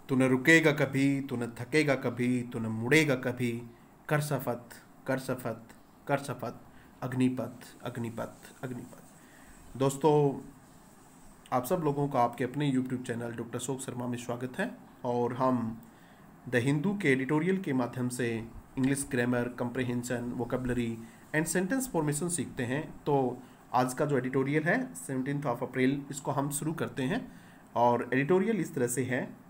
तू न रुकेगा कभी, तू न थकेगा कभी, तू न मुड़ेगा कभी। कर शपथ, कर शपथ, कर शपथ। अग्निपथ, अग्निपथ, अग्निपथ। दोस्तों, आप सब लोगों का आपके अपने YouTube channel doctor Ashok Sharma में स्वागत है। और हम द हिंदू के एडिटोरियल के माध्यम से English grammar, comprehension, vocabulary and sentence formation सीखते हैं। तो आज का जो एडिटोरियल है 17 अप्रैल, इसको हम शुरू करते हैं। और एडिटोरियल इस तरह से है,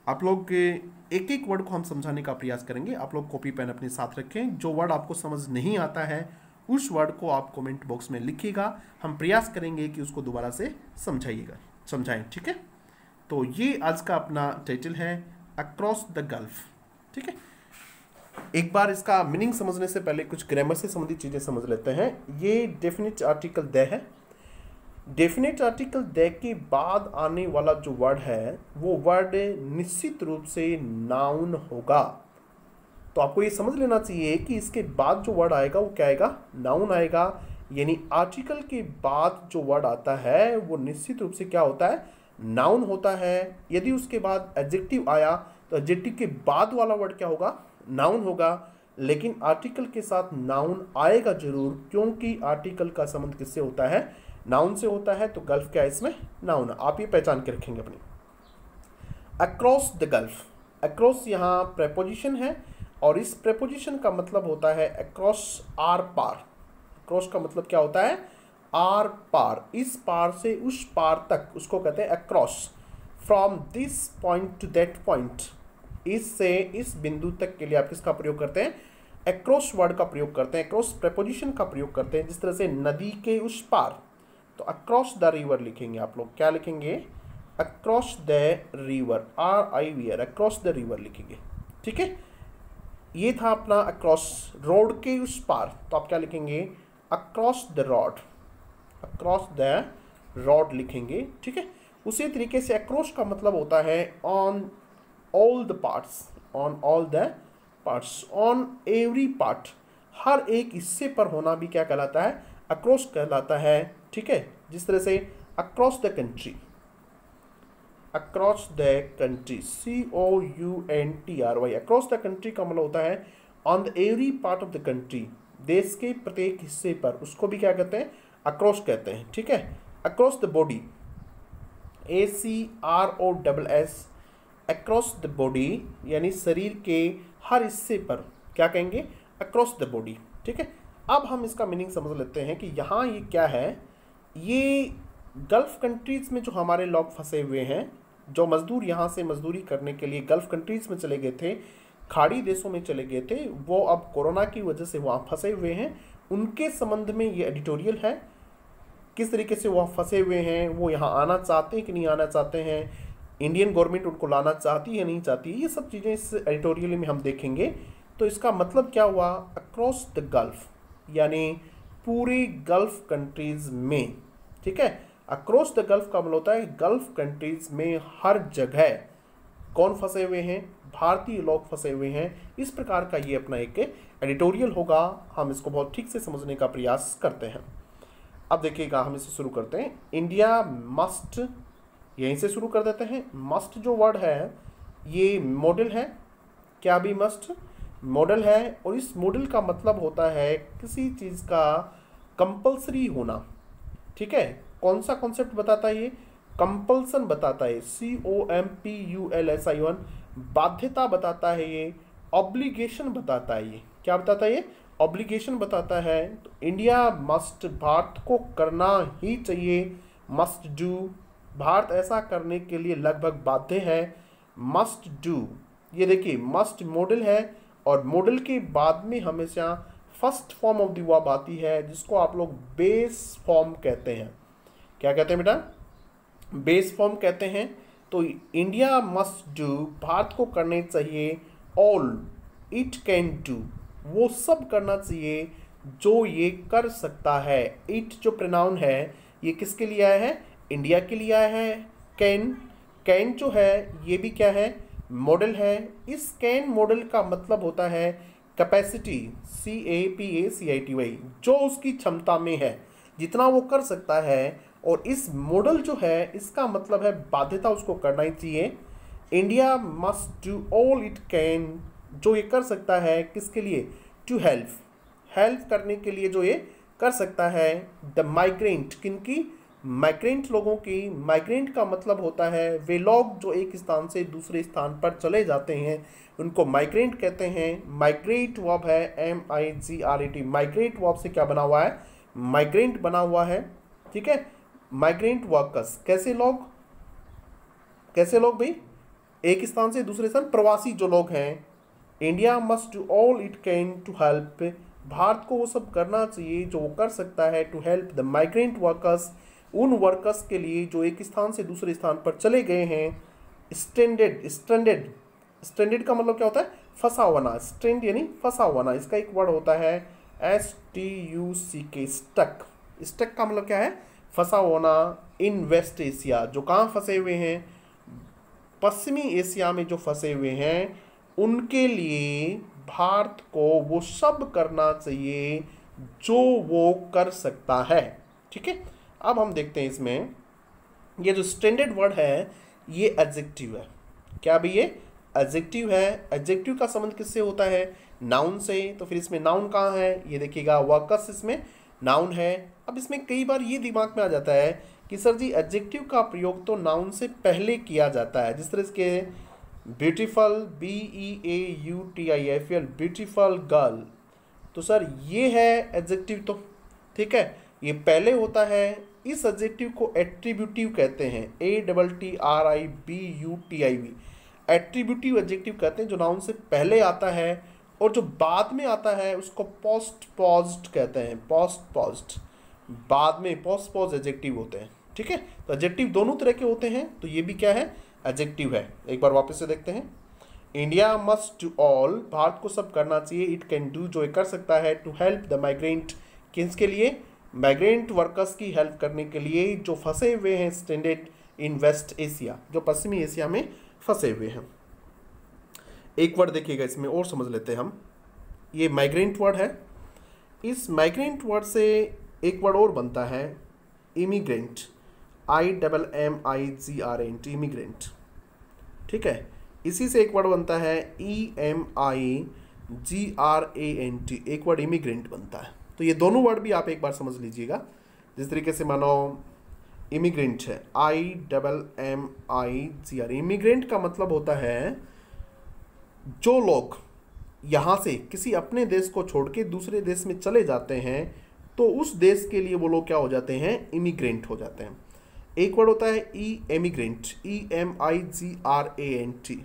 आप लोग एक एक वर्ड को हम समझाने का प्रयास करेंगे। आप लोग कॉपी पेन अपने साथ रखें। जो वर्ड आपको समझ नहीं आता है उस वर्ड को आप कमेंट बॉक्स में लिखिएगा। हम प्रयास करेंगे कि उसको दोबारा से समझाएं, ठीक है। तो ये आज का अपना टाइटल है, अक्रॉस द गल्फ, ठीक है। एक बार इसका मीनिंग समझने से पहले कुछ ग्रामर से संबंधित चीज़ें समझ लेते हैं। ये डेफिनेट आर्टिकल द है। डेफिनेट आर्टिकल द के बाद आने वाला जो वर्ड है वो वर्ड निश्चित रूप से नाउन होगा। तो आपको ये समझ लेना चाहिए कि इसके बाद जो वर्ड आएगा वो क्या आएगा, नाउन आएगा। यानी आर्टिकल के बाद जो वर्ड आता है वो निश्चित रूप से क्या होता है, नाउन होता है। यदि उसके बाद एडजेक्टिव आया तो एडजेक्टिव के बाद वाला वर्ड क्या होगा, नाउन होगा। लेकिन आर्टिकल के साथ नाउन आएगा जरूर, क्योंकि आर्टिकल का संबंध किससे होता है, नाउन से होता है। तो गल्फ क्या है, इसमें नाउन। आप ये पहचान के रखेंगे अपनी। अक्रॉस द गल्फ, अक्रॉस यहाँ प्रेपोजिशन है और इस प्रेपोजिशन का मतलब होता है अक्रॉस, आर पार। अक्रॉस का मतलब क्या होता है, आर पार। इस पार से उस पार तक, उसको कहते हैं across. From this point two that point, इससे इस बिंदु तक के लिए आप किसका प्रयोग करते हैं, अक्रॉस वर्ड का प्रयोग करते हैं, अक्रॉस प्रेपोजिशन का प्रयोग करते हैं। जिस तरह से नदी के उस पार, तो अक्रॉस द रिवर लिखेंगे आप लोग। क्या लिखेंगे, across the river, RIVR, across the river लिखेंगे, ठीक है। ये था अपना अक्रॉस, रोड के उस पार। तो आप क्या लिखेंगे, across the rod, across the rod लिखेंगे, ठीक है। उसी तरीके से अक्रॉस का मतलब होता है on all the parts, on all the parts, on every part, हर एक हिस्से पर होना भी क्या कहलाता है, अक्रॉस कहलाता है, ठीक है। जिस तरह से across the country, across the country, COUNTRY, across the country का मतलब होता है on the every part of the country, देश के प्रत्येक हिस्से पर, उसको भी क्या कहते हैं, अक्रॉस कहते हैं, ठीक है। Across the body, ACROSS, across the body यानी शरीर के हर हिस्से पर क्या कहेंगे, अक्रॉस द बॉडी, ठीक है। अब हम इसका मीनिंग समझ लेते हैं कि यहाँ ये क्या है। ये गल्फ कंट्रीज़ में जो हमारे लोग फंसे हुए हैं, जो मज़दूर यहाँ से मजदूरी करने के लिए गल्फ कंट्रीज़ में चले गए थे, खाड़ी देशों में चले गए थे, वो अब कोरोना की वजह से वहाँ फंसे हुए हैं। उनके संबंध में ये एडिटोरियल है। किस तरीके से वहाँ फंसे हुए हैं, वो यहाँ आना चाहते हैं कि नहीं आना चाहते हैं, इंडियन गवर्नमेंट उनको लाना चाहती है नहीं चाहती है, ये सब चीज़ें इस एडिटोरियल में हम देखेंगे। तो इसका मतलब क्या हुआ, अक्रॉस द गल्फ यानी पूरे गल्फ कंट्रीज़ में, ठीक है। अक्रॉस द गल्फ का मतलब होता है गल्फ कंट्रीज़ में हर जगह कौन फंसे हुए हैं, भारतीय लोग फंसे हुए हैं। इस प्रकार का ये अपना एक एडिटोरियल होगा। हम इसको बहुत ठीक से समझने का प्रयास करते हैं। अब देखिएगा, हम इसे शुरू करते हैं। इंडिया मस्ट, यहीं से शुरू कर देते हैं। मस्ट जो वर्ड है ये मॉडल है, क्या भी मस्ट मॉडल है। और इस मॉडल का मतलब होता है किसी चीज़ का कंपल्सरी होना, ठीक है। कौन सा कॉन्सेप्ट बताता है ये, कंपल्सन बताता है, COMPULSION, बाध्यता बताता है ये, ऑब्लिगेशन बताता है। ये क्या बताता है, ये ऑब्लिगेशन बताता है। तो इंडिया मस्ट, भारत को करना ही चाहिए, मस्ट डू, भारत ऐसा करने के लिए लगभग बाध्य है, मस्ट डू। ये देखिए मस्ट मॉडल है और मॉडल के बाद में हमेशा first form of the verb आती है, जिसको आप लोग बेस फॉर्म कहते हैं। क्या कहते हैं बेटा, बेस फॉर्म कहते हैं। तो इंडिया मस्ट डू, भारत को करने चाहिए, ऑल इट कैन डू, वो सब करना चाहिए जो ये कर सकता है। इट जो प्रोनाउन है ये किसके लिए आया है, इंडिया के लिए आया है। कैन, कैन जो है ये भी क्या है, मॉडल है। इस कैन मॉडल का मतलब होता है कैपेसिटी, CAPACITY, जो उसकी क्षमता में है, जितना वो कर सकता है। और इस मॉडल जो है इसका मतलब है बाध्यता, उसको करना ही चाहिए। India must do all it can, जो ये कर सकता है किसके लिए, टू हेल्प करने के लिए जो ये कर सकता है द माइग्रेंट, किनकी, माइग्रेंट लोगों की। माइग्रेंट का मतलब होता है वे लोग जो एक स्थान से दूसरे स्थान पर चले जाते हैं, उनको माइग्रेंट कहते हैं। माइग्रेट वर्ब है MIGRAT, माइग्रेट वर्ब से क्या बना हुआ है, माइग्रेंट बना हुआ है, ठीक है। माइग्रेंट वर्कर्स कैसे लोग, कैसे लोग भाई, एक स्थान से दूसरे स्थान, प्रवासी जो लोग हैं। India must do all it can to help, Bharat को वो सब करना चाहिए जो वो कर सकता है, to help the migrant workers, उन वर्कर्स के लिए जो एक स्थान से दूसरे स्थान पर चले गए हैं। स्ट्रेंडेड, स्ट्रेंडेड का मतलब क्या होता है, फंसा हुआ, स्ट्रेंड यानी फंसा हुआ, इसका एक वर्ड होता है STUCK, स्टक। स्टक का मतलब क्या है, फंसा होना। इन वेस्ट एशिया, जो कहाँ फंसे हुए हैं, पश्चिमी एशिया में जो फंसे हुए हैं, उनके लिए भारत को वो सब करना चाहिए जो वो कर सकता है, ठीक है। अब हम देखते हैं इसमें ये जो स्टैंडर्ड वर्ड है ये एडजेक्टिव है। क्या भी ये एडजेक्टिव है। एडजेक्टिव का संबंध किससे होता है, नाउन से। तो फिर इसमें नाउन कहाँ है, ये देखिएगा वर्कर्स इसमें नाउन है। अब इसमें कई बार ये दिमाग में आ जाता है कि सर जी एडजेक्टिव का प्रयोग तो नाउन से पहले किया जाता है, जिस तरह के ब्यूटीफुल, BEAUTIFUL, ब्यूटीफुल गर्ल, तो सर ये है एडजेक्टिव, तो ठीक है, ये पहले होता है। इस एडजेक्टिव को एट्रीब्यूटिव कहते हैं, ATTRIBUTIV, एट्रीब्यूटिव एडजेक्टिव कहते हैं, जो नाउन से पहले आता है, और जो बाद में आता है उसको पोस्ट पॉज्ड कहते हैं, पोस्ट पॉज्ड, बाद में पोस्ट पॉज एडजेक्टिव होते हैं, ठीक है। तो एडजेक्टिव दोनों तरह के होते हैं, तो ये भी क्या है, एडजेक्टिव है। एक बार वापस से देखते हैं, India must do all, Bharat को सब करना चाहिए, इट कैन डू, जो कर सकता है, टू हेल्प द माइग्रेंट, किसके लिए, माइग्रेंट वर्कर्स की हेल्प करने के लिए जो फंसे हुए हैं स्टैंडर्ड इन वेस्ट एशिया, जो पश्चिमी एशिया में फंसे हुए हैं। एक वर्ड देखिएगा इसमें और समझ लेते हैं हम, ये माइग्रेंट वर्ड है। इस माइग्रेंट वर्ड से एक वर्ड और बनता है इमिग्रेंट, IMMIGRANT, इमिग्रेंट, ठीक है। इसी से एक वर्ड बनता है EMIGRANT, एक वर्ड इमिग्रेंट बनता है। तो ये दोनों वर्ड भी आप एक बार समझ लीजिएगा। जिस तरीके से मानो इमिग्रेंट है IMMIGR, इमिग्रेंट का मतलब होता है जो लोग यहाँ से किसी अपने देश को छोड़ के दूसरे देश में चले जाते हैं, तो उस देश के लिए वो लोग क्या हो जाते हैं, इमिग्रेंट हो जाते हैं। एक वर्ड होता है एमिग्रेंट, EMIGRANT,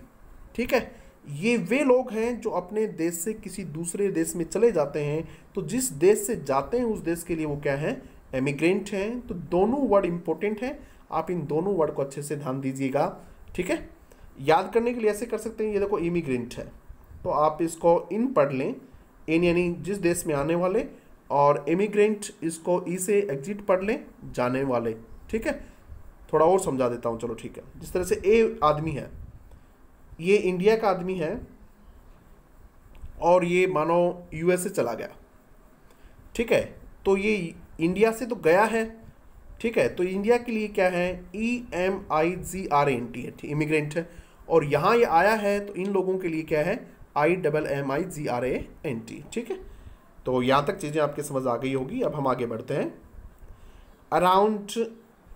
ठीक है। ये वे लोग हैं जो अपने देश से किसी दूसरे देश में चले जाते हैं, तो जिस देश से जाते हैं उस देश के लिए वो क्या है, एमिग्रेंट हैं। तो दोनों वर्ड इंपॉर्टेंट हैं, आप इन दोनों वर्ड को अच्छे से ध्यान दीजिएगा, ठीक है। याद करने के लिए ऐसे कर सकते हैं, ये देखो इमिग्रेंट है, तो आप इसको इन पढ़ लें, इन यानी जिस देश में आने वाले, और इमिग्रेंट इसको ई से एग्जिट पढ़ लें, जाने वाले, ठीक है। थोड़ा और समझा देता हूँ, चलो ठीक है। जिस तरह से ए आदमी है, ये इंडिया का आदमी है, और ये मानो US से चला गया, ठीक है, तो ये इंडिया से तो गया है, ठीक है, तो इंडिया के लिए क्या है, EMIGRANT है, इमिग्रेंट है। और यहाँ ये आया है, तो इन लोगों के लिए क्या है, IMMIGRANT, ठीक है। तो यहाँ तक चीज़ें आपके समझ आ गई होगी। अब हम आगे बढ़ते हैं। अराउंड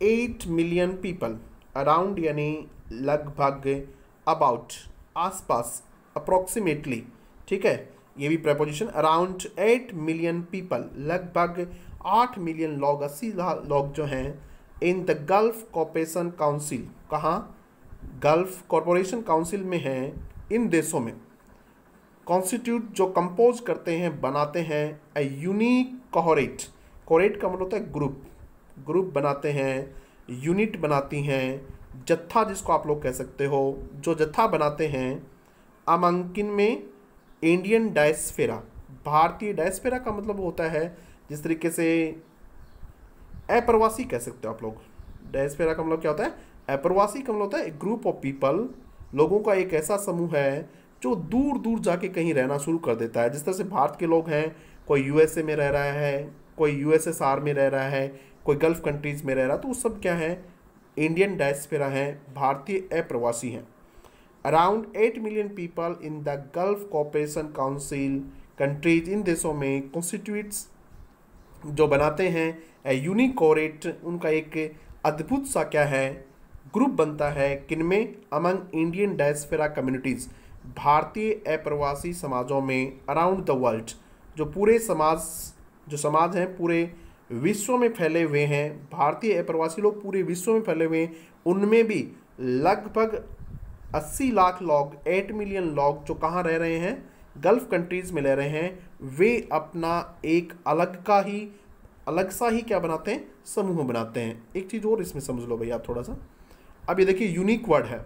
8 मिलियन पीपल, अराउंड यानी लगभग, अबाउट आसपास, अप्रोक्सीमेटली, ठीक है, ये भी प्रेपोजिशन। अराउंड 8 मिलियन पीपल, लगभग 8 मिलियन लोग, 80 लोग जो हैं, इन द गल्फ कॉर्पोरेशन काउंसिल, कहाँ, गल्फ कॉर्पोरेशन काउंसिल में हैं, इन देशों में, कॉन्स्टिट्यूट जो कंपोज करते हैं, बनाते हैं, ए यूनिक कोहोरेट, कोहोरेट का मतलब होता है ग्रुप, ग्रुप बनाते हैं, यूनिट बनाती हैं, जत्था जिसको आप लोग कह सकते हो, जो जत्था बनाते हैं। अमंकिन में इंडियन डायस्फेरा, भारतीय डायस्फेरा का मतलब होता है जिस तरीके से अप्रवासी कह सकते हो आप लोग। डायस्फेरा का मतलब क्या होता है, अप्रवासी का मतलब होता है ग्रुप ऑफ पीपल, लोगों का एक ऐसा समूह है जो दूर दूर जाके कहीं रहना शुरू कर देता है। जिस तरह से भारत के लोग हैं, कोई USA में रह रहा है, कोई USSR में रह रहा है, कोई गल्फ कंट्रीज़ में रह रहा है, तो वो सब क्या है, इंडियन डायस्फेरा हैं, भारतीय अप्रवासी हैं। Around 8 million people in the Gulf Cooperation Council countries, इन देशों में कॉन्स्टिट्यूट्स जो बनाते हैं यूनिक कोरेट, उनका एक अद्भुत सा क्या है ग्रुप बनता है, किनमें, अमंग इंडियन डायस्पोरा कम्युनिटीज़, भारतीय अप्रवासी समाजों में, अराउंड द वर्ल्ड, जो पूरे समाज हैं पूरे विश्व में फैले हुए हैं, भारतीय अप्रवासी लोग पूरे विश्व में फैले हुए हैं, उनमें भी लगभग 80 लाख लोग, 8 मिलियन लोग जो कहाँ रह रहे हैं, गल्फ कंट्रीज़ में रह रहे हैं, वे अपना एक अलग सा ही क्या बनाते हैं, समूह बनाते हैं। एक चीज़ और इसमें समझ लो भैया आप थोड़ा सा, अब ये देखिए यूनिक वर्ड है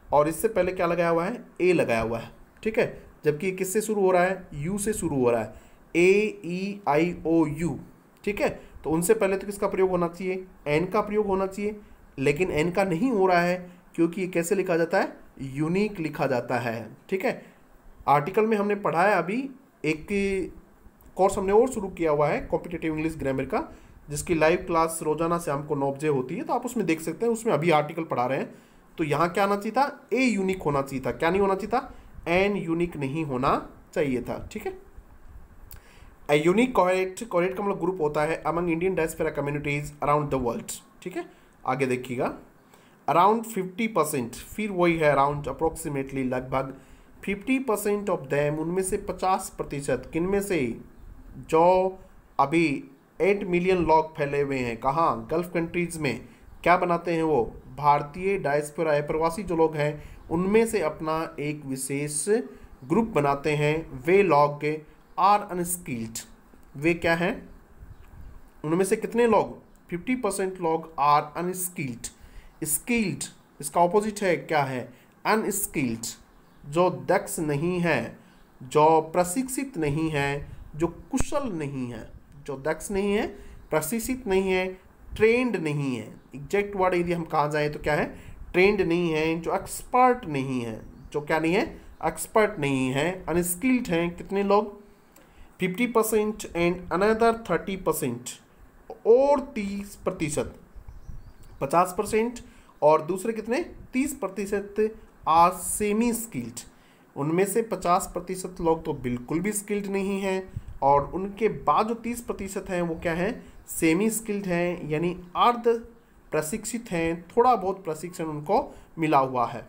और इससे पहले क्या लगाया हुआ है, ए लगाया हुआ है, ठीक है, जबकि ये किससे शुरू हो रहा है, यू से शुरू हो रहा है, AEIOU, ठीक है, तो उनसे पहले तो किसका प्रयोग होना चाहिए, एन का प्रयोग होना चाहिए, लेकिन एन का नहीं हो रहा है क्योंकि ये कैसे लिखा जाता है, यूनिक लिखा जाता है, ठीक है। आर्टिकल में हमने पढ़ा है, अभी एक कोर्स हमने और शुरू किया हुआ है कॉम्पिटिटिव इंग्लिश ग्रामर का, जिसकी लाइव क्लास रोजाना शाम को 9 बजे होती है, तो आप उसमें देख सकते हैं, उसमें अभी आर्टिकल पढ़ा रहे हैं। तो यहाँ क्या आना चाहिए था, ए यूनिक होना चाहिए था, क्या नहीं होना चाहिए था, एन यूनिक नहीं होना चाहिए था, ठीक है। ए यूनिक कोरेट का मतलब ग्रुप होता है among Indian diaspora communities around the world, ठीक है। आगे देखिएगा, अराउंड 50%, फिर वही है अराउंड, अप्रोक्सीमेटली, लगभग 50% ऑफ देम, उनमें से 50%, किन में से, जो अभी 8 मिलियन लोग फैले हुए हैं, कहाँ, गल्फ कंट्रीज में, क्या बनाते हैं वो, भारतीय डायस्पोरा अप्रवासी जो लोग हैं, उनमें से अपना एक विशेष ग्रुप बनाते हैं, वे लोग आर अनस्किल्ड, वे क्या हैं, उनमें से कितने लोग, 50% लोग आर अनस्किल्ड, स्किल्ड इसका ऑपोजिट है क्या है, अनस्किल्ड, जो दक्ष नहीं है, जो प्रशिक्षित नहीं है, जो कुशल नहीं है, जो दक्ष नहीं है, प्रशिक्षित नहीं है, ट्रेंड नहीं है, एग्जैक्ट वर्ड यदि हम कहा जाए तो क्या है, ट्रेंड नहीं है, जो एक्सपर्ट नहीं है, जो क्या नहीं है, एक्सपर्ट नहीं है, अनस्किल्ड हैं, कितने लोग, 50% एंड अनदर 30%, और 30%, 50% और दूसरे कितने, 30% आर सेमी स्किल्ड, उनमें से 50% लोग तो बिल्कुल भी स्किल्ड नहीं हैं, और उनके बाद जो 30% हैं वो क्या है, सेमी स्किल्ड हैं, यानी अर्ध प्रशिक्षित हैं, थोड़ा बहुत प्रशिक्षण उनको मिला हुआ है।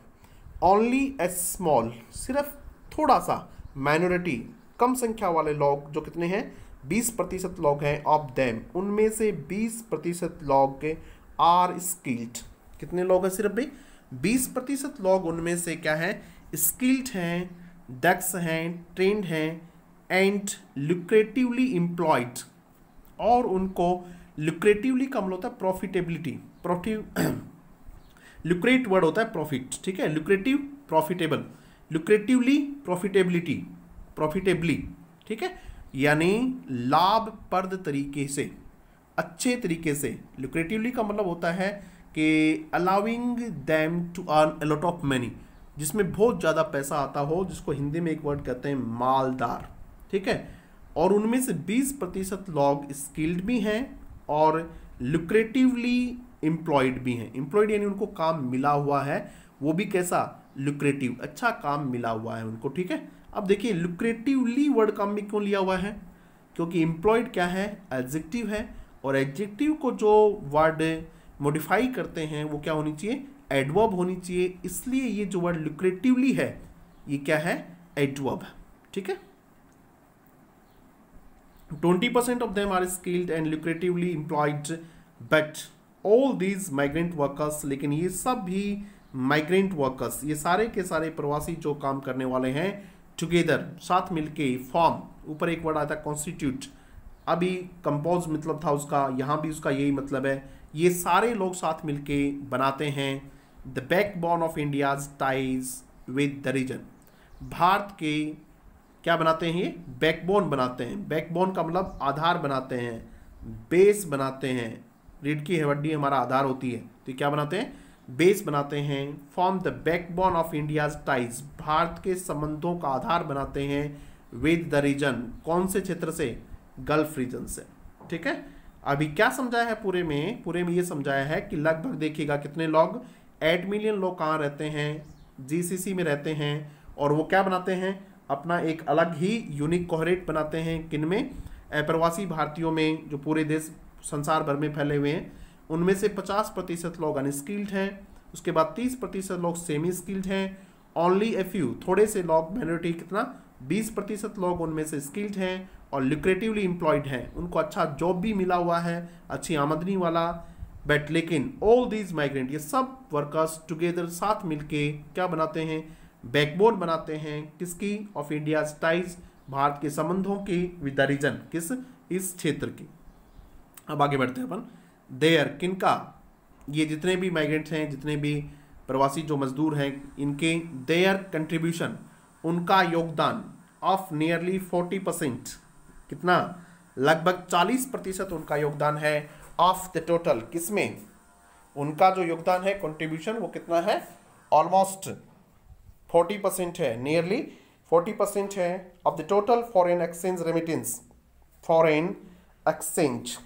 ओनली ए स्मॉल, सिर्फ थोड़ा सा, माइनॉरिटी, कम संख्या वाले लोग, जो कितने हैं, 20% लोग हैं, ऑफ देम, उनमें से 20% लोग आर स्किल्ड, कितने लोग हैं, सिर्फ भाई 20% लोग उनमें से क्या है, स्किल्ड हैं, दक्ष हैं, ट्रेंड हैं, एंड लुक्रेटिवली एम्प्लॉयड, और उनको लुक्रेटिवली का मतलब होता है प्रॉफिटेबिलिटी, लुक्रेट वर्ड होता है प्रॉफिट, ठीक है, लुक्रेटिव प्रॉफिटेबल, लुक्रेटिवली प्रॉफिटेबिलिटी, प्रॉफिटेबली, ठीक है, यानी लाभप्रद तरीके से, अच्छे तरीके से, लुक्रेटिवली का मतलब होता है कि allowing them to earn a lot of money, जिसमें बहुत ज़्यादा पैसा आता हो, जिसको हिंदी में एक वर्ड कहते हैं मालदार, ठीक है, और उनमें से 20% लोग स्किल्ड भी हैं और लुक्रेटिवली एम्प्लॉयड भी हैं, एम्प्लॉयड यानी उनको काम मिला हुआ है, वो भी कैसा, लुक्रेटिव, अच्छा काम मिला हुआ है उनको, ठीक है। अब देखिए लुक्रेटिवली वर्ड काम भी क्यों लिया हुआ है, क्योंकि एम्प्लॉयड क्या है, एडजेक्टिव है, और एडजेक्टिव को जो वर्ड मॉडिफाई करते हैं वो क्या होनी चाहिए, एडवर्ब होनी चाहिए, इसलिए ये जो वर्ड लुक्रेटिवली है ये क्या है, एडवर्ब, ठीक है। 20% of them are skilled and lucratively employed, but all these migrant workers, लेकिन ये सब भी माइग्रेंट वर्कर्स, ये सारे के सारे प्रवासी जो काम करने वाले हैं, टुगेदर, साथ मिलके, फॉर्म, ऊपर एक वर्ड आता है कॉन्स्टिट्यूट, अभी कंपोज मतलब था उसका, यहाँ भी उसका यही मतलब है, ये सारे लोग साथ मिलके बनाते हैं the backbone of India's ties with the region, Bharat के क्या बनाते हैं, ये बैकबोन बनाते हैं, बैकबोन का मतलब आधार बनाते हैं, बेस बनाते हैं, रीढ़ की हड्डी हमारा आधार होती है, तो क्या बनाते हैं, बेस बनाते हैं, form the backbone of India's ties, Bharat के संबंधों का आधार बनाते हैं, विद द रीजन, कौन से क्षेत्र से, गल्फ रीजन से, ठीक है। अभी क्या समझाया है पूरे में ये समझाया है कि लगभग देखिएगा कितने लोग, 8 मिलियन लोग कहाँ रहते हैं, जीसीसी में रहते हैं और वो क्या बनाते हैं, अपना एक अलग ही यूनिक कोहरेट बनाते हैं। किन में? अप्रवासी भारतीयों में, जो पूरे देश संसार भर में फैले हुए हैं। उनमें से 50% लोग अनस्किल्ड हैं, उसके बाद 30% लोग सेमी स्किल्ड हैं, ओनली ए फ्यू, थोड़े से लोग, माइनॉरिटी कितना, 20% लोग उनमें से स्किल्ड हैं और लुक्रेटिवली एम्प्लॉयड हैं, उनको अच्छा जॉब भी मिला हुआ है, अच्छी आमदनी वाला। बट लेकिन ऑल दीज माइग्रेंट, ये सब वर्कर्स टुगेदर साथ मिलके क्या बनाते हैं, बैकबोन बनाते हैं किसकी, ऑफ इंडिया टाइज, भारत के संबंधों की विद द रीजन, किस, इस क्षेत्र की। अब आगे बढ़ते हैं अपन। देयर, किनका, ये जितने भी माइग्रेंट्स हैं, जितने भी प्रवासी जो मजदूर हैं, इनके देयर कंट्रीब्यूशन, उनका योगदान, ऑफ नियरली 40%, कितना, लगभग 40% उनका योगदान है ऑफ द टोटल, किसमें, उनका जो योगदान है कंट्रीब्यूशन, वो कितना है, ऑलमोस्ट 40% है, नियरली 40% है of the total foreign exchange remittance. Foreign exchange,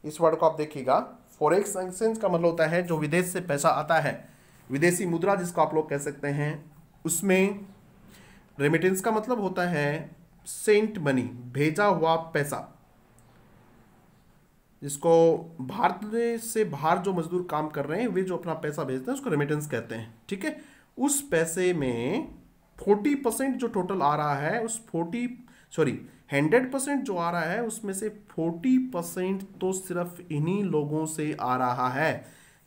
इस वर्ड को आप देखिएगा, फॉरेन एक्सचेंज का मतलब होता है जो विदेश से पैसा आता है, विदेशी मुद्रा जिसको आप लोग कह सकते हैं, उसमें रेमिटेंस का मतलब होता है सेंट मनी, भेजा हुआ पैसा, जिसको भारत से बाहर जो मजदूर काम कर रहे हैं वे जो अपना पैसा भेजते हैं उसको रेमिटेंस कहते हैं, ठीक है। उस पैसे में 40% जो टोटल आ रहा है, उस 100% जो आ रहा है उसमें से 40% तो सिर्फ इन्हीं लोगों से आ रहा है।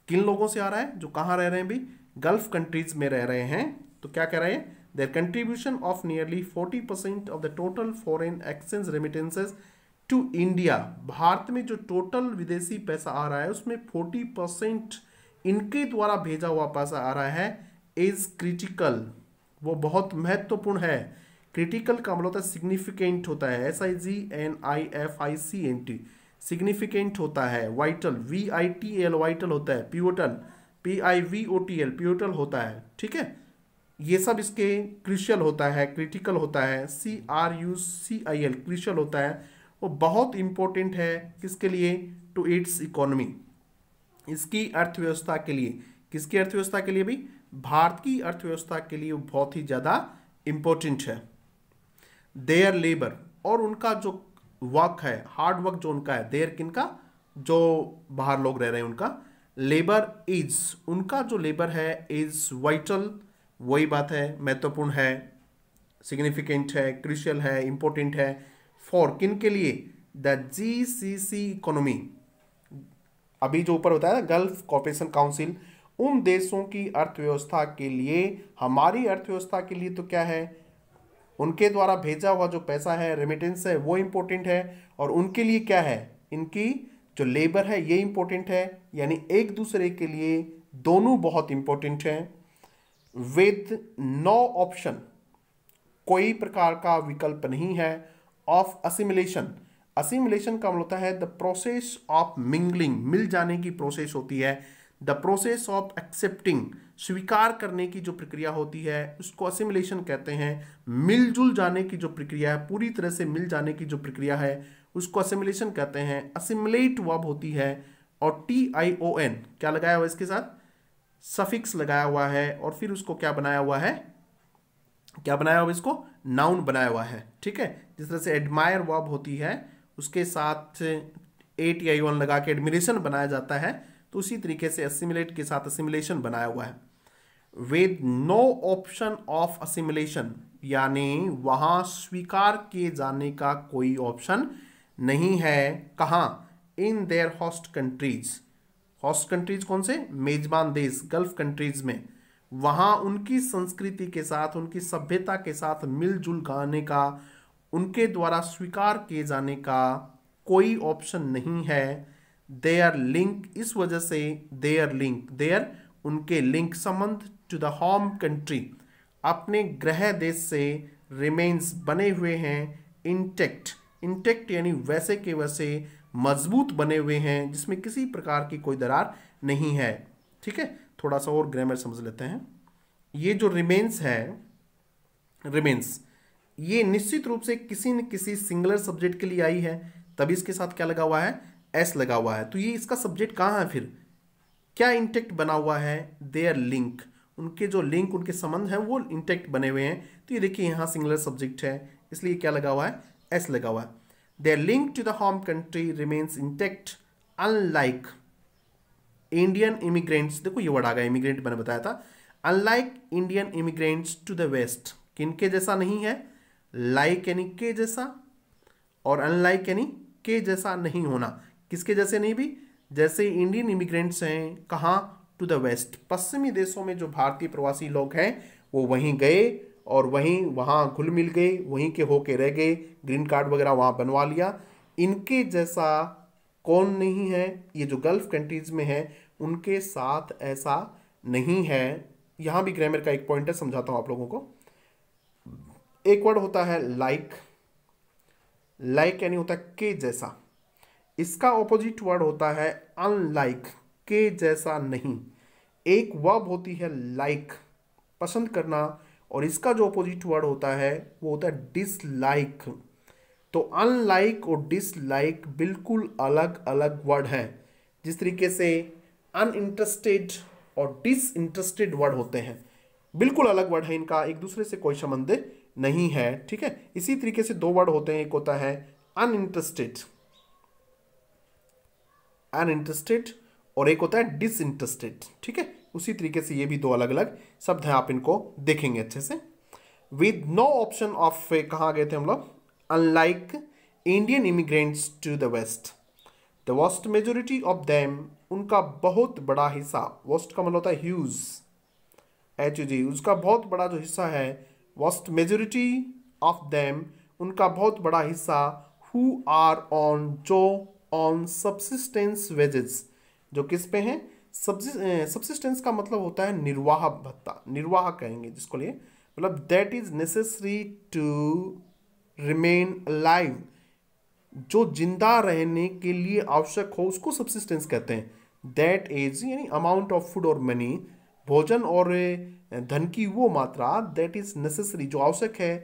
किन लोगों से आ रहा है? जो कहाँ रह रहे हैं भी, गल्फ कंट्रीज में रह रहे हैं। तो क्या कह रहे हैं, their contribution of nearly 40% of the total foreign exchange remittances to India, Bharat में जो टोटल विदेशी पैसा आ रहा है उसमें 40% इनके द्वारा भेजा हुआ पैसा आ रहा है, इज क्रिटिकल, वो बहुत महत्वपूर्ण है। क्रिटिकल का मतलब होता है सिग्निफिकेंट होता है, SIGNIFICENT, सिग्निफिकेंट होता है, वाइटल, VITL वाइटल होता है, पिवोटल PIVOTL पिवोटल होता है, ठीक है। ये सब इसके क्रिशियल होता है, क्रिटिकल होता है, CRUCIL क्रिशियल होता है, वो बहुत इंपॉर्टेंट है किसके लिए, टू इट्स इकोनॉमी, इसकी अर्थव्यवस्था के लिए। किसकी अर्थव्यवस्था के लिए भी, भारत की अर्थव्यवस्था के लिए बहुत ही ज़्यादा इंपॉर्टेंट है। देयर लेबर, और उनका जो वर्क है, हार्ड वर्क जो उनका है, देयर किनका, जो बाहर लोग रह रहे हैं उनका, लेबर इज, उनका जो लेबर है इज वाइटल, वही बात है, महत्वपूर्ण है, सिग्निफिकेंट है, क्रिशियल है, इंपॉर्टेंट है, फॉर किन के लिए, द GCC इकोनॉमी, अभी जो ऊपर होता है ना गल्फ कॉर्पोरेशन काउंसिल, उन देशों की अर्थव्यवस्था के लिए, हमारी अर्थव्यवस्था के लिए तो क्या है, उनके द्वारा भेजा हुआ जो पैसा है, रेमिटेंस है, वो इंपॉर्टेंट है, और उनके लिए क्या है, इनकी जो लेबर है ये इंपॉर्टेंट है, यानी एक दूसरे के लिए दोनों बहुत इंपॉर्टेंट है। विद नो ऑप्शन, कोई प्रकार का विकल्प नहीं है, ऑफ असिमिलेशन, असिमिलेशन का मतलब होता है द प्रोसेस ऑफ मिंगलिंग, मिल जाने की प्रोसेस होती है, द प्रोसेस ऑफ एक्सेप्टिंग, स्वीकार करने की जो प्रक्रिया होती है उसको असिमिलेशन कहते हैं। मिलजुल जाने की जो प्रक्रिया है, पूरी तरह से मिल जाने की जो प्रक्रिया है उसको असिमिलेशन कहते हैं। असिमिलेट वर्ब होती है और TION क्या लगाया हुआ है, इसके साथ सफिक्स लगाया हुआ है, और फिर उसको क्या बनाया हुआ है, क्या बनाया हुआ, इसको नाउन बनाया हुआ है, ठीक है। जिस तरह से एडमायर वर्ब होती है उसके साथ ATION लगा के एडमिरेशन बनाया जाता है, तो उसी तरीके से असिमिलेट के साथ असिमिलेशन बनाया हुआ है। With no option of assimilation, यानी वहां स्वीकार किए जाने का कोई ऑप्शन नहीं है। कहाँ, in their host countries, host countries कौन से, मेजबान देश, गल्फ कंट्रीज में, वहां उनकी संस्कृति के साथ, उनकी सभ्यता के साथ मिलजुल गाने का, उनके द्वारा स्वीकार किए जाने का कोई ऑप्शन नहीं है। देयर लिंक, इस वजह से देयर लिंक, देयर उनके लिंक, संबंध, टू द होम कंट्री, अपने गृह देश से, रिमेन्स बने हुए हैं, इंटेक्ट, इंटेक्ट यानी वैसे के वैसे मजबूत बने हुए हैं, जिसमें किसी प्रकार की कोई दरार नहीं है, ठीक है। थोड़ा सा और ग्रामर समझ लेते हैं। ये जो रिमेन्स है, रिमेन्स ये निश्चित रूप से किसी न किसी सिंगुलर सब्जेक्ट के लिए आई है, तभी इसके साथ क्या लगा हुआ है, S लगा हुआ है। तो ये इसका सब्जेक्ट कहाँ है फिर, क्या इंटेक्ट बना हुआ है, देयर लिंक, उनके जो लिंक, उनके संबंध हैं वो इंटेक्ट बने हुए हैं। तो ये देखिए यहाँ सिंगुलर सब्जेक्ट है, इसलिए क्या लगा हुआ है, एस लगा हुआ है। Their link to the home country remains intact unlike Indian immigrants, देखो ये वर्ड आ गया, इमिग्रेंट मैंने बताया था, unlike Indian immigrants to the west, किनके जैसा नहीं है, लाइक यानी के जैसा, और अनलाइक यानी के जैसा नहीं होना, किसके जैसे नहीं भी, जैसे इंडियन इमिग्रेंट्स हैं कहाँ, टू द वेस्ट, पश्चिमी देशों में जो भारतीय प्रवासी लोग हैं वो वहीं गए और वहीं वहाँ घुल मिल गए, वहीं के होके रह गए, ग्रीन कार्ड वगैरह वहाँ बनवा लिया। इनके जैसा कौन नहीं है, ये जो गल्फ कंट्रीज में है उनके साथ ऐसा नहीं है। यहाँ भी ग्रामर का एक पॉइंट है, समझाता हूँ आप लोगों को। एक वर्ड होता है लाइक, लाइक यानी होता है के जैसा, इसका ऑपोजिट वर्ड होता है अनलाइक, के जैसा नहीं। एक वर्ब होती है लाइक, पसंद करना, और इसका जो ऑपोजिट वर्ड होता है वो होता है डिसलाइक। तो अनलाइक और डिसलाइक बिल्कुल अलग अलग वर्ड हैं। जिस तरीके से अनइंटरेस्टेड और डिसइंटरेस्टेड वर्ड होते हैं, बिल्कुल अलग वर्ड है, इनका एक दूसरे से कोई संबंध नहीं है, ठीक है। इसी तरीके से दो वर्ड होते हैं, एक होता है अनइंटरेस्टेड, अनइंटरेस्टेड, और एक होता है डिसइंटरेस्टेड, ठीक है। उसी तरीके से ये भी दो अलग अलग शब्द हैं, आप इनको देखेंगे अच्छे से। विद नो ऑप्शन ऑफ, कहाँ गए थे हम लोग, unlike Indian immigrants to the west, the vast majority of them, उनका बहुत बड़ा हिस्सा, वास्ट का मतलब होता है ह्यूज, HUG, उसका बहुत बड़ा जो हिस्सा है, वास्ट मेजोरिटी ऑफ देम, उनका बहुत बड़ा हिस्सा, हु आर ऑन, जो ऑन सब्सिस्टेंस वेजेस, जो किस पे हैं, सब्सिस्टेंस का मतलब होता है निर्वाह भत्ता, निर्वाह कहेंगे जिसको लिए, मतलब that is necessary to remain alive, जो जिंदा रहने के लिए आवश्यक हो उसको सब्सिस्टेंस कहते हैं। दैट इज यानी अमाउंट ऑफ फूड और मनी, भोजन और धन की वो मात्रा, दैट इज नेसेसरी जो आवश्यक है,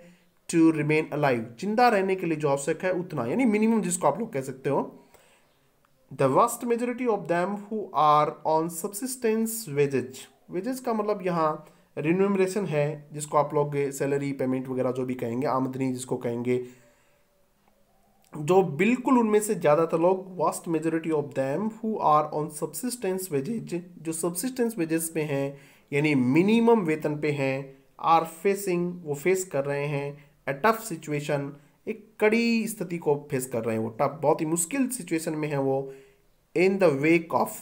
टू रिमेन अलाइव जिंदा रहने के लिए जो आवश्यक है उतना, यानी मिनिमम जिसको आप लोग कह सकते हो। The vast majority of them who are on subsistence wages, wages का मतलब यहाँ रिन्यूमरेशन है, जिसको आप लोग सैलरी पेमेंट वगैरह जो भी कहेंगे, आमदनी जिसको कहेंगे, जो बिल्कुल उनमें से ज़्यादातर लोग, vast majority of them who are on subsistence wages, जो सब्सिस्टेंस वेजेस पे हैं यानी मिनिमम वेतन पे हैं, आर फेसिंग, वो फेस कर रहे हैं, ए टफ सिचुएशन, एक कड़ी स्थिति को फेस कर रहे हैं, वो टफ, बहुत ही मुश्किल सिचुएशन में है वो, इन द वेक ऑफ,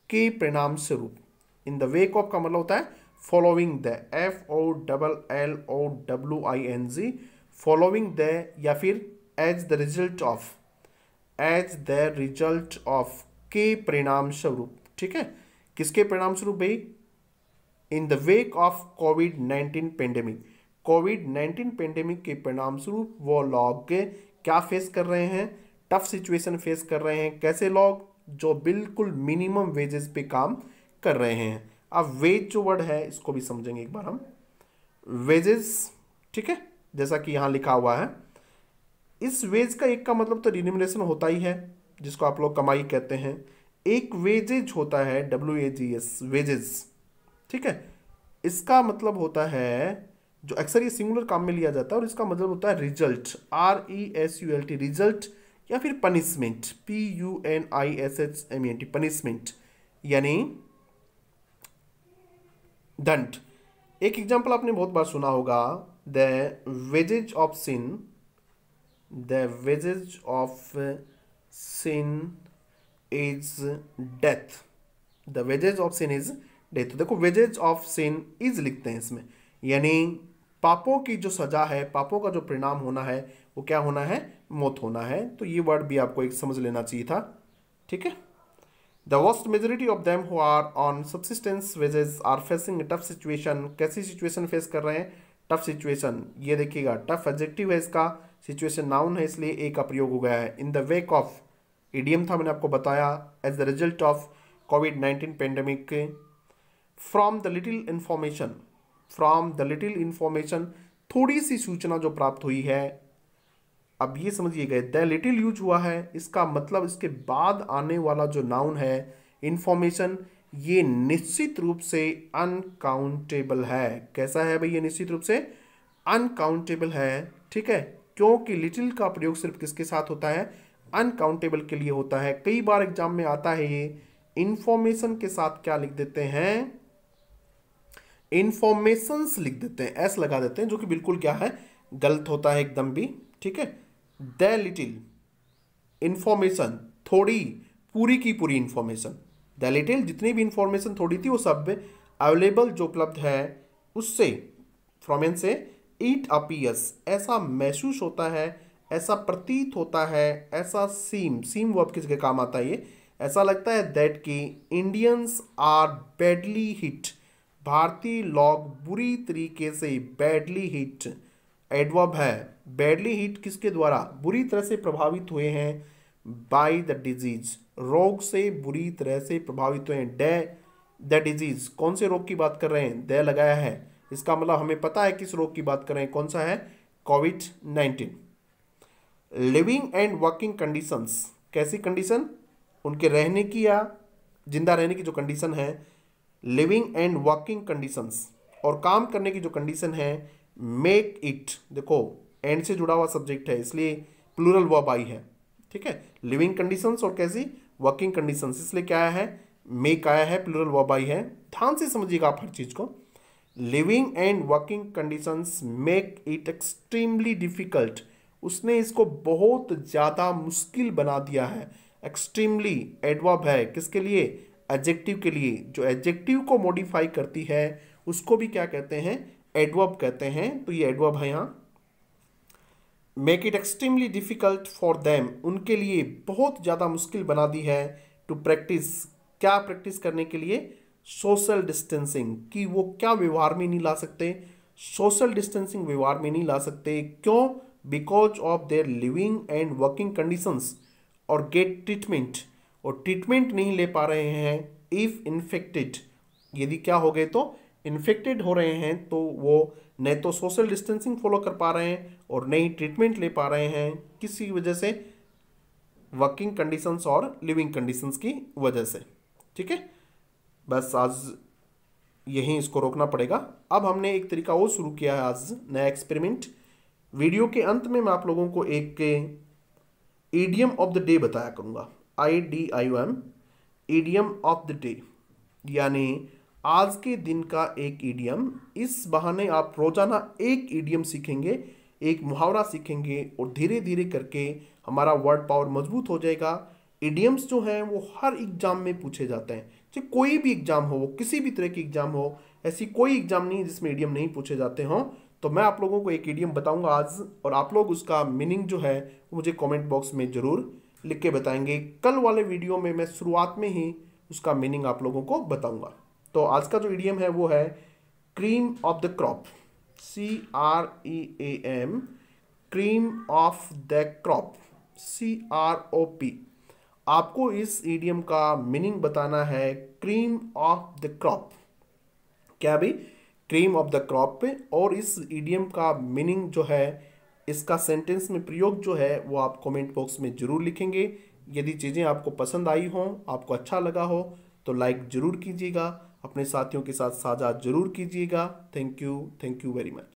के परिणाम स्वरूप, इन द वेक ऑफ का मतलब होता है following the, FOLLOWING, following the, या फिर as the result of, as the result of, के परिणाम स्वरूप, ठीक है। किसके परिणाम स्वरूप भाई, इन द वेक ऑफ कोविड-19 पेंडेमिक, कोविड-19 पेंडेमिक के परिणाम स्वरूप वो लोग क्या फेस कर रहे हैं, टफ सिचुएशन फेस कर रहे हैं। कैसे लोग, जो बिल्कुल मिनिमम वेजेस पे काम कर रहे हैं। अब वेज जो वर्ड है इसको भी समझेंगे एक बार हम, वेजेस, ठीक है, जैसा कि यहाँ लिखा हुआ है। इस वेज का एक का मतलब तो रिन्यूमरेशन होता ही है, जिसको आप लोग कमाई कहते हैं। एक वेजेज होता है, WAGS, वेजेस, ठीक है। इसका मतलब होता है, जो अक्सर ये सिंगुलर काम में लिया जाता है, और इसका मतलब होता है रिजल्ट, RESULT, रिजल्ट, या फिर पनिशमेंट, PUNISHMENT, पनिशमेंट यानी दंड। एक एग्जाम्पल आपने बहुत बार सुना होगा, the wages of sin, the wages of sin is death, the wages of sin is death. देखो वेजेज ऑफ सिन इज लिखते हैं इसमें, यानी पापों की जो सजा है, पापों का जो परिणाम होना है वो क्या होना है, मौत होना है। तो ये वर्ड भी आपको एक समझ लेना चाहिए था, ठीक है। The vast majority of them who are on subsistence wages are facing tough situation, कैसी सिचुएशन फेस कर रहे हैं, टफ सिचुएशन। ये देखिएगा टफ एडजेक्टिव है इसका, सिचुएशन नाउन है इसलिए ए का प्रयोग हो गया है। In the wake of, idiom था मैंने आपको बताया, एज द रिजल्ट ऑफ कोविड-19 pandemic, from the little information, from the little information, थोड़ी सी सूचना जो प्राप्त हुई है। अब ये समझिएगा, द लिटिल यूज हुआ है, इसका मतलब इसके बाद आने वाला जो नाउन है इन्फॉर्मेशन, ये निश्चित रूप से अनकाउंटेबल है। कैसा है भाई? ये निश्चित रूप से अनकाउंटेबल है। ठीक है, क्योंकि लिटिल का प्रयोग सिर्फ किसके साथ होता है? अनकाउंटेबल के लिए होता है। कई बार एग्जाम में आता है ये इंफॉर्मेशन के साथ क्या लिख देते हैं? इंफॉर्मेशंस लिख देते हैं, एस लगा देते हैं, जो कि बिल्कुल क्या है? गलत होता है एकदम भी। ठीक है, द लिटिल इंफॉर्मेशन, थोड़ी, पूरी की पूरी इंफॉर्मेशन। द लिटिल जितनी भी इंफॉर्मेशन थोड़ी थी वो सब अवेलेबल जो उपलब्ध है उससे, फ्रॉम एन से, इट अपीयर्स ऐसा महसूस होता है, ऐसा प्रतीत होता है, ऐसा सीम वर्ब किसके काम आता है? ये ऐसा लगता है दैट कि इंडियंस आर बैडली हिट, भारतीय लोग बुरी तरीके से, बैडली हिट एडवर्ब है। बैडली हिट किसके द्वारा? बुरी तरह से प्रभावित हुए हैं, बाय द डिजीज, रोग से बुरी तरह से प्रभावित हुए हैं। द डिजीज, कौन से रोग की बात कर रहे हैं? द लगाया है, इसका मतलब हमें पता है किस रोग की बात कर रहे हैं। कौन सा है? कोविड-19। लिविंग एंड वर्किंग कंडीशंस, कैसी कंडीशन? उनके रहने की या जिंदा रहने की जो कंडीशन है, लिविंग एंड वर्किंग कंडीशंस, और काम करने की जो कंडीशन है, मेक इट, देखो एंड से जुड़ा हुआ सब्जेक्ट है इसलिए प्लूरल वर्ब आई है। ठीक है, लिविंग कंडीशंस और कैसी? वर्किंग कंडीशंस, इसलिए क्या आया है? मेक आया है, प्लूरल वर्ब आई है। ध्यान से समझिएगा आप हर चीज को। Living and working conditions make it extremely difficult, उसने इसको बहुत ज़्यादा मुश्किल बना दिया है। एक्सट्रीमली एडवर्ब है, किसके लिए? एडजेक्टिव के लिए। जो एडजेक्टिव को मॉडिफाई करती है उसको भी क्या कहते हैं? एडवर्ब कहते हैं। तो ये एडवर्ब है यहाँ। Make it extremely difficult for them, उनके लिए बहुत ज़्यादा मुश्किल बना दी है। टू प्रैक्टिस, क्या प्रैक्टिस करने के लिए? सोशल डिस्टेंसिंग, कि वो क्या व्यवहार में नहीं ला सकते? सोशल डिस्टेंसिंग व्यवहार में नहीं ला सकते। क्यों? Because of their living and working conditions, और गेट ट्रीटमेंट, और ट्रीटमेंट नहीं ले पा रहे हैं। इफ इन्फेक्टेड, यदि क्या हो गए तो इन्फेक्टेड हो रहे हैं, तो वो न तो सोशल डिस्टेंसिंग फॉलो कर पा रहे हैं और न ही ट्रीटमेंट ले पा रहे हैं। किसी वजह से? वर्किंग कंडीशंस और लिविंग कंडीशंस की वजह से। ठीक है, बस आज यहीं इसको रोकना पड़ेगा। अब हमने एक तरीका और शुरू किया है आज, नया एक्सपेरिमेंट। वीडियो के अंत में मैं आप लोगों को एक ईडियम ऑफ द डे बताया करूंगा, IDIOM, idiom of the day, यानी आज के दिन का एक ईडियम। इस बहाने आप रोजाना एक ईडियम सीखेंगे, एक मुहावरा सीखेंगे, और धीरे धीरे करके हमारा वर्ड पावर मजबूत हो जाएगा। ईडियम्स जो हैं वो हर एग्जाम में पूछे जाते हैं, चाहे कोई भी एग्जाम हो, वो किसी भी तरह की एग्जाम हो, ऐसी कोई एग्जाम नहीं जिसमें ईडियम नहीं पूछे जाते हों। तो मैं आप लोगों को एक ईडियम बताऊंगा आज, और आप लोग उसका मीनिंग जो है वो मुझे कमेंट बॉक्स में जरूर लिख के बताएंगे। कल वाले वीडियो में मैं शुरुआत में ही उसका मीनिंग आप लोगों को बताऊंगा। तो आज का जो ईडियम है वो है cream of the crop, CREAM, cream of the crop, CROP। आपको इस ईडियम का मीनिंग बताना है, क्रीम ऑफ द क्रॉप। क्या भाई? क्रीम ऑफ द क्रॉप पे। और इस ईडियम का मीनिंग जो है, इसका सेंटेंस में प्रयोग जो है वो आप कमेंट बॉक्स में जरूर लिखेंगे। यदि चीज़ें आपको पसंद आई हों, आपको अच्छा लगा हो, तो लाइक जरूर कीजिएगा, अपने साथियों के साथ साझा जरूर कीजिएगा। Thank you very much.